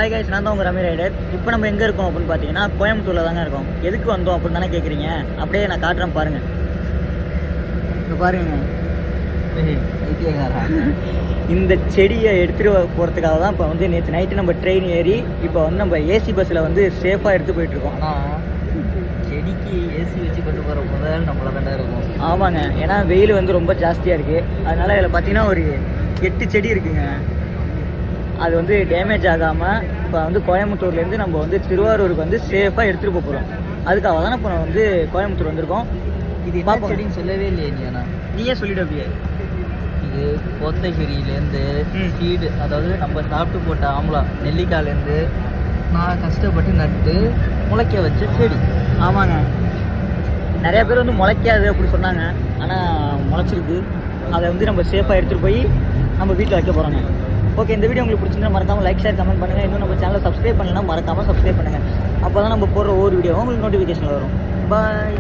Hi guys, நான் தான் உங்கள் ரமி ரைடர். இப்போ நம்ம எங்கே இருக்கோம் அப்படின்னு பார்த்தீங்கன்னா கோயம்புத்தூரில் தாங்க இருக்கோம். எதுக்கு வந்தோம் அப்படின்னு தானே கேட்குறீங்க. அப்படியே நான் காட்டுறேன் பாருங்கள். இப்போ பாருங்க, இந்த செடியை எடுத்துகிட்டு போகிறதுக்காக தான் இப்போ வந்து நேற்று நைட்டு நம்ம ட்ரெயின் ஏறி இப்போ வந்து நம்ம ஏசி பஸ்ஸில் வந்து சேஃபாக எடுத்து போயிட்டுருக்கோம். ஆனால் செடிக்கு ஏசி வச்சு கொண்டு போகிற முதல் நம்மள தானே இருக்கும். ஆமாங்க, ஏன்னா வெயில் வந்து ரொம்ப ஜாஸ்தியாக இருக்குது. அதனால் இதில் பார்த்தீங்கன்னா ஒரு 8 செடி இருக்குங்க. அது வந்து டேமேஜ் ஆகாமல் இப்போ வந்து கோயம்புத்தூர்லேருந்து நம்ம வந்து திருவாரூருக்கு வந்து சேஃபாக எடுத்துகிட்டு போக போகிறோம். அதுக்காக தான் இப்போ வந்து கோயம்புத்தூர் வந்திருக்கோம். இது என்ன செடின்னு சொல்லவே இல்லையே நீ. ஆனால் நீயே சொல்லிவிட அப்படியே. இது கோத்தகிரியிலேருந்து சீடு, அதாவது நம்ம சாப்பிட்டு போட்ட ஆம்லா நெல்லிக்காயிலேருந்து நான் கஷ்டப்பட்டு நட்டு முளைக்க வச்ச செடி. ஆமாங்க, நிறைய பேர் வந்து முளைக்காது அப்படி சொன்னாங்க. ஆனால் முளைச்சிருக்கு. அதை வந்து நம்ம சேஃபாக எடுத்துகிட்டு போய் நம்ம வீட்டில் வைக்க போகிறோங்க. ஓகே, இந்த வீடியோ உங்களுக்கு பிடிச்சிருந்தா மறக்காமல் லைக், ஷேர், கமெண்ட் பண்ணுங்கள். இன்னும் நம்ம சேனலை சப்ஸ்கிரைப் பண்ணலாம், மறக்காமல் சப்ஸ்கிரைப் பண்ணுங்கள். அப்போ தான் நம்ம போடுற ஒவ்வொரு வீடியோவும் உங்களுக்கு நோட்டிஃபிகேஷன் வரும். பாய்.